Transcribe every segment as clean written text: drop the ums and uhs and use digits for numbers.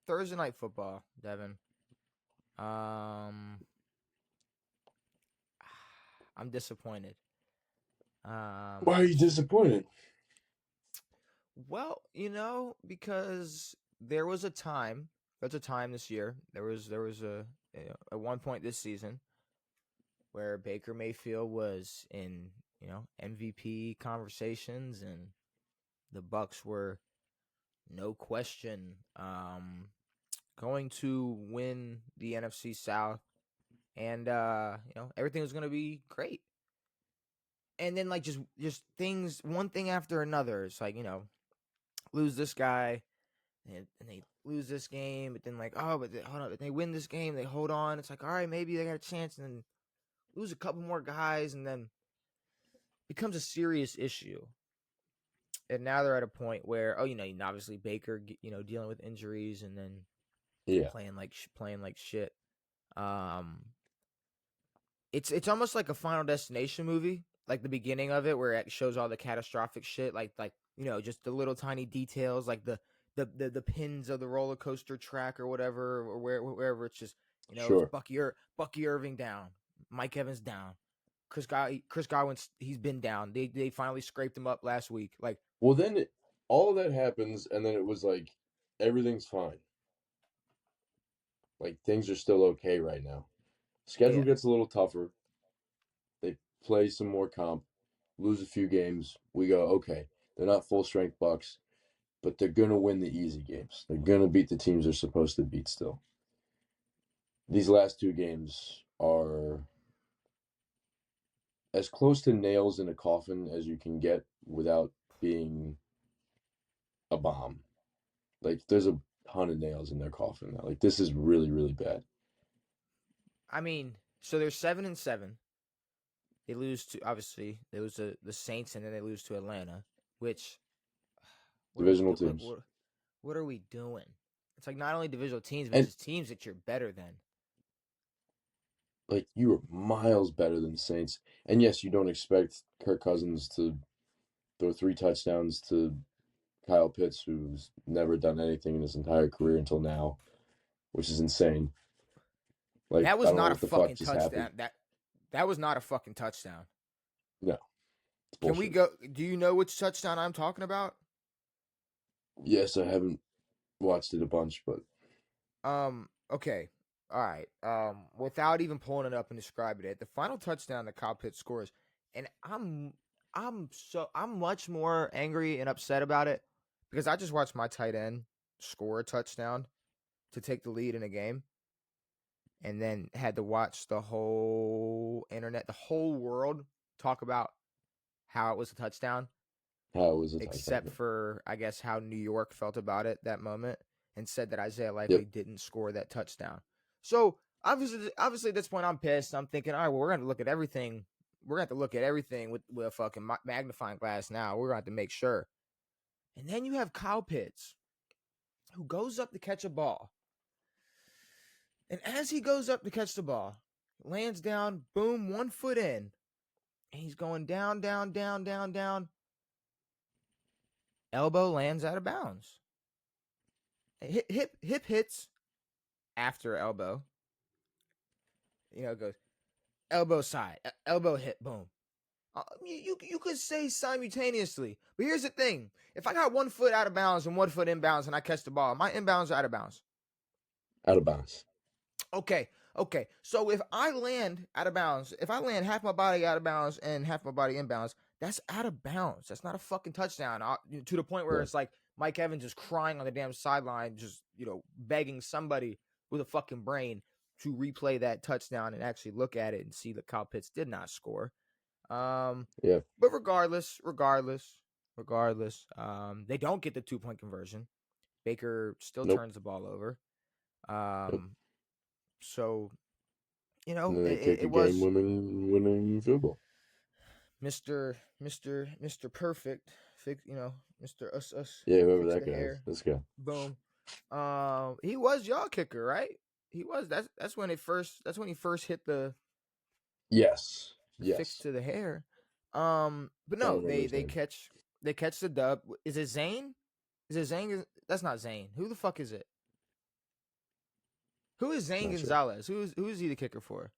Thursday night football, Devin. Um, I'm disappointed. Why are you disappointed? Well, because there's a time this year. There was at one point this season where Baker Mayfield was in, MVP conversations, and the Bucks were no question going to win the NFC South, and everything was going to be great. And then like just things, one thing after another. It's like, lose this guy, and they lose this game, but then like, oh, but hold on, they win this game, they hold on. It's like, all right, maybe they got a chance, and then lose a couple more guys, and then becomes a serious issue. And now they're at a point where, oh, obviously Baker, dealing with injuries, and then Yeah, playing like shit. Um, it's almost like a Final Destination movie, like the beginning of it, where it shows all the catastrophic shit, like just the little tiny details, like the pins of the roller coaster track or whatever, or wherever it's just, it's sure. Bucky Irving down, Mike Evans down, Chris Godwin, he's been down. They finally scraped him up last week. Like, Well, then all of that happens, and then it was like everything's fine. Like things are still okay right now. Schedule yeah, gets a little tougher. They play some more comp, lose a few games. We go, okay, they're not full strength Bucks, but they're gonna win the easy games. They're gonna beat the teams they're supposed to beat still. These last two games are as close to nails in a coffin as you can get without being a bomb. Like there's a ton of nails in their coffin now. Like this is really, really bad. I mean, so they're 7-7. They lose to, obviously, they lose to the Saints, and then they lose to Atlanta, which, what are we Divisional do teams. what are we doing? It's like not only divisional teams, but And just teams that you're better than. like you are miles better than the Saints. And yes, you don't expect Kirk Cousins to throw three touchdowns to Kyle Pitts, who's never done anything in his entire career until now, which is insane. Like That I was don't know not a what the fuck fucking just happened. touchdown. That was not a fucking touchdown. No, it's Can we bullshit. go? Do you know which touchdown I'm talking about? Yes, I haven't watched it a bunch, but Okay. All right. Without even pulling it up and describing it, the final touchdown that Kyle Pitts scores, and I'm much more angry and upset about it because I just watched my tight end score a touchdown to take the lead in a game, and then had to watch the whole internet, the whole world talk about how it was a touchdown, how was it except touchdown? for, I guess, how New York felt about it that moment, and said that Isaiah Yep. Likely didn't score that touchdown. So obviously at this point I'm pissed. I'm thinking, all right, well, we're going to look at everything. We're going to have to look at everything with a fucking magnifying glass now. We're going to have to make sure. And then you have Kyle Pitts, who goes up to catch a ball. And as he goes up to catch the ball, lands down, boom, 1 foot in. And he's going down, down, down, down, down. Elbow lands out of bounds. Hip hits after elbow. It goes elbow side, elbow hit, boom. You could say simultaneously, but here's the thing: if I got 1 foot out of bounds and 1 foot inbounds, and I catch the ball, my inbounds or out of bounds? Out of bounds. Okay. So if I land out of bounds, if I land half my body out of bounds and half my body inbounds, that's out of bounds. That's not a fucking touchdown. To the point where No. it's like Mike Evans is crying on the damn sideline, just begging somebody with a fucking brain to replay that touchdown and actually look at it and see that Kyle Pitts did not score. Yeah. But regardless, they don't get the 2-point conversion. Baker still Nope. turns the ball over. Nope. Um, so And then they kick it a game was winning field goal. Mr. Perfect, Mr. Us, Yeah, whoever fix that the guy is. hair, This guy. boom. He was y'all kicker, right? He was. That's when he first hit Yes. the fix Yes. to the hair. But Trying to no, remember they his they name. catch they catch the dub. Is it Zane? Is it Zane? That's not Zane. Who the fuck is it? Who is Zane Not sure. Gonzalez? Who is he the kicker for?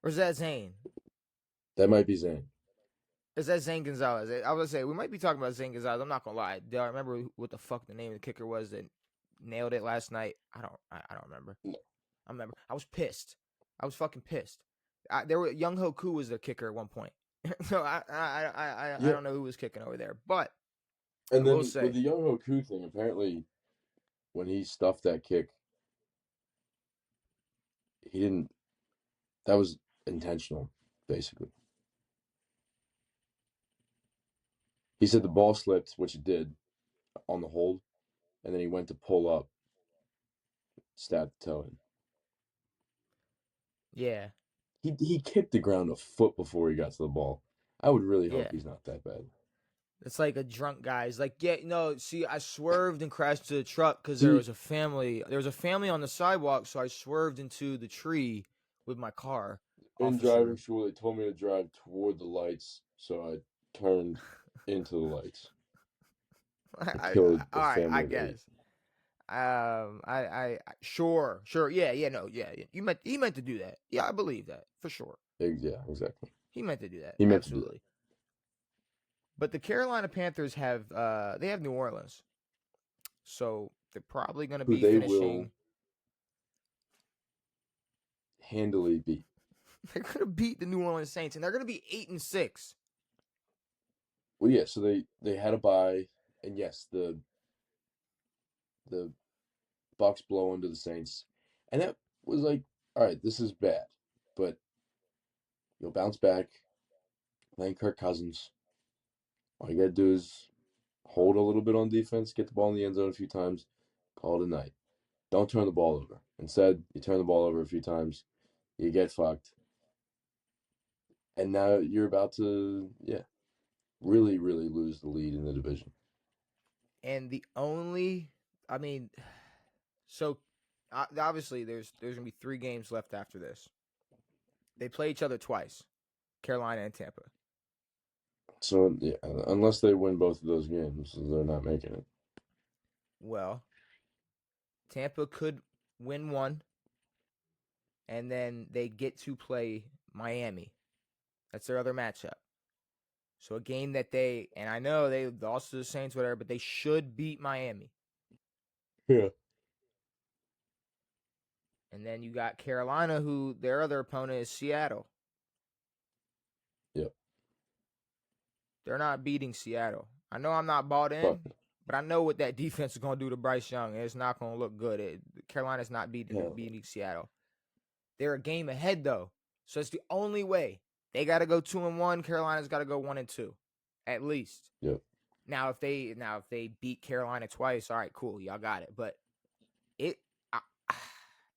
Or is that Zane? That might be Zane. Is that Zane Gonzalez? I was gonna say we might be talking about Zane Gonzalez. I'm not gonna lie. Do I remember what the fuck the name of the kicker was that nailed it last night? I don't remember. No. I remember. I was pissed. I was fucking pissed. There were Young Ho Koo was their kicker at one point. So I Yeah. don't know who was kicking over there, but I And will then with say, the Young Hoku thing, apparently when he stuffed that kick, he didn't. That was intentional, basically. He said the ball slipped, which it did, on the hold, and then he went to pull up, stabbed the toe in. yeah, He kicked the ground a foot before he got to the ball. I would really hope yeah. he's not that bad. It's like a drunk guy. He's like, yeah, no, see, I swerved and crashed into the truck because there See, was a family. There was a family on the sidewalk, so I swerved into the tree with my car, in driving officer. school, they told me to drive toward the lights, so I turned into the lights. I killed a All right, I family of 8. guess. Sure, sure, yeah, no, yeah. He meant to do that. Yeah, I believe that for sure. Yeah, exactly. He meant to do that, He meant to do that. absolutely. But the Carolina Panthers have they have New Orleans, so they're probably going to Who be they will finishing. handily beat. They're going to beat the New Orleans Saints, and they're going to be 8-6. Well, yeah. So they had a bye, and yes, the Bucks blow into the Saints, and that was like, all right, this is bad, but you'll bounce back. Playing Kirk Cousins, all you gotta do is hold a little bit on defense, get the ball in the end zone a few times, call it a night. Don't turn the ball over. Instead, you turn the ball over a few times, you get fucked, and now you're about to, yeah, really, really lose the lead in the division. And the only, I mean, so obviously there's going to be 3 games left after this. They play each other twice, Carolina and Tampa. So yeah, unless they win both of those games, they're not making it. Well, Tampa could win one, and then they get to play Miami. That's their other matchup. So a game that they, and I know they lost to the Saints, whatever, but they should beat Miami. Yeah. And then you got Carolina, who their other opponent is Seattle. Yep. They're not beating Seattle. I know I'm not bought Fuck. in, but I know what that defense is going to do to Bryce Young. It's not going to look good. Carolina's not beating Seattle. They're a game ahead though, so it's the only way. They got to go 2-1. Carolina's got to go 1-2, at least. Yep. Now if they beat Carolina twice, all right, cool, y'all got it. But it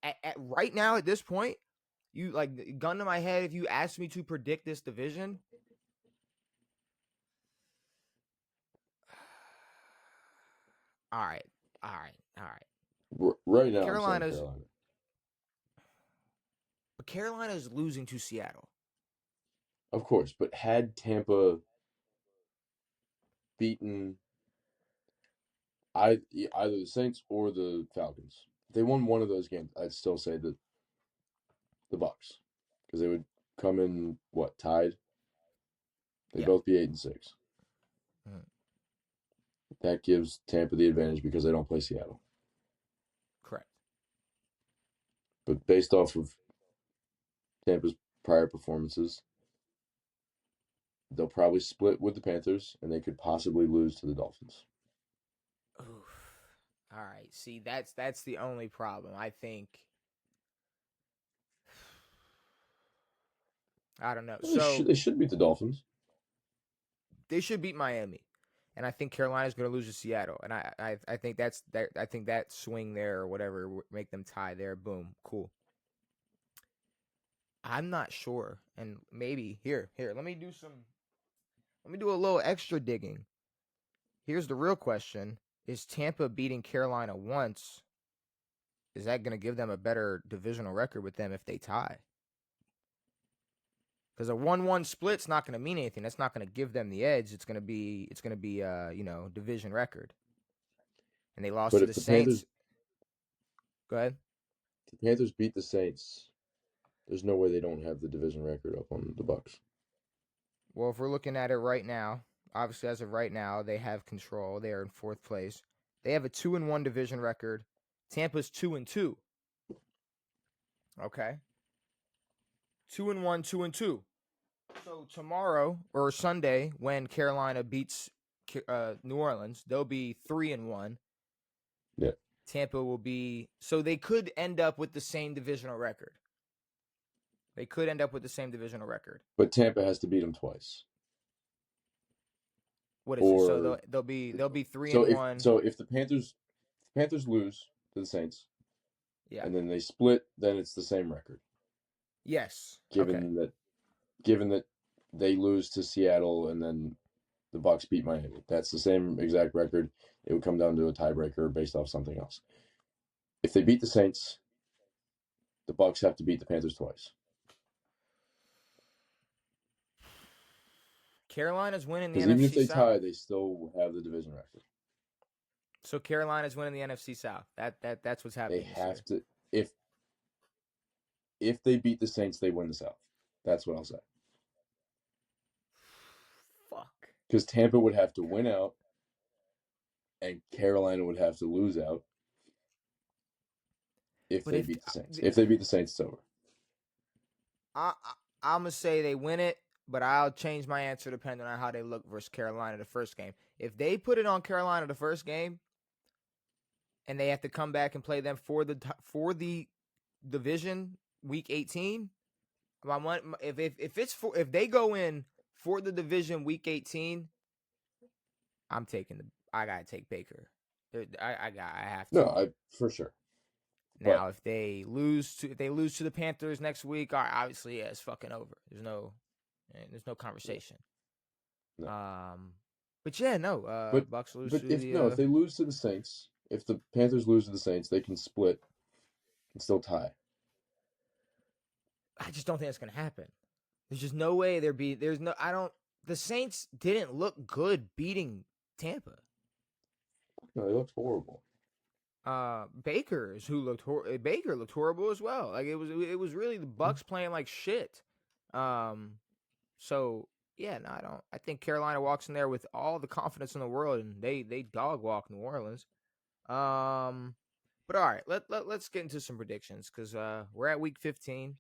at right now at this point, you like gun to my head. If you asked me to predict this division, all right, all right, all right. Right now, I'm saying Carolina's Carolina. But Carolina's losing to Seattle. Of course, but had Tampa beaten either the Saints or the Falcons, if they won one of those games, I'd still say that the Bucks, because they would come in what, tied. They'd Yeah. both be 8-6. Mhm. That gives Tampa the advantage because they don't play Seattle. Correct. But based off of Tampa's prior performances, they'll probably split with the Panthers, and they could possibly lose to the Dolphins. Oof. All right. See, that's the only problem. I think. I don't know. So They should beat the Dolphins. they should beat Miami, and I think Carolina's going to lose to Seattle, and I think I think that swing there or whatever make them tie there. Boom, cool. I'm not sure, and maybe here. Let me do a little extra digging. Here's the real question: is Tampa beating Carolina once? Is that going to give them a better divisional record with them if they tie? Because a 1-1 split's not going to mean anything. That's not going to give them the edge. It's going to be division record. And they lost But to if the the Panthers Saints. Go ahead. The Panthers beat the Saints. There's no way they don't have the division record up on the Bucks. Well, if we're looking at it right now, obviously as of right now, they have control. They are in fourth place. They have a 2-1 division record. Tampa's 2-2. Okay. 2-1, 2-2. So tomorrow or Sunday, when Carolina beats New Orleans, they'll be 3-1. Yeah. Tampa will be, so they could end up with the same divisional record. They could end up with the same divisional record. But Tampa has to beat them twice. What is it? So they'll be 3-1. So if the Panthers lose to the Saints, Yeah. and then they split, then it's the same record. Yes. Given that they lose to Seattle and then the Bucks beat Miami, that's the same exact record. It would come down to a tiebreaker based off something else. If they beat the Saints, the Bucks have to beat the Panthers twice. Carolina's winning the Because NFC even if they South. tie, they still have the division record. So Carolina's winning the NFC South. That's what's happening. They have to if they beat the Saints, they win the South. That's what I'll say. Fuck. Because Tampa would have to win out, and Carolina would have to lose out if they beat the Saints. If they beat the Saints, it's over. I'm gonna say they win it, but I'll change my answer depending on how they look versus Carolina the first game. If they put it on Carolina the first game, and they have to come back and play them for the division week 18, if they go in for the division week 18, I gotta take Baker. I have to. No, for sure. Now, if they lose to the Panthers next week, obviously, yeah, it's fucking over. There's no conversation. No. But yeah, no. But Bucks lose. But if they lose to the Saints, if the Panthers lose to the Saints, they can split and still tie. I just don't think that's gonna happen. There's just no way the Saints didn't look good beating Tampa. No, they looked horrible. Baker looked horrible as well. Like it was really the Bucks playing like shit. So yeah, no, I think Carolina walks in there with all the confidence in the world, and they dog walk New Orleans. But all right, let's get into some predictions because we're at week 15.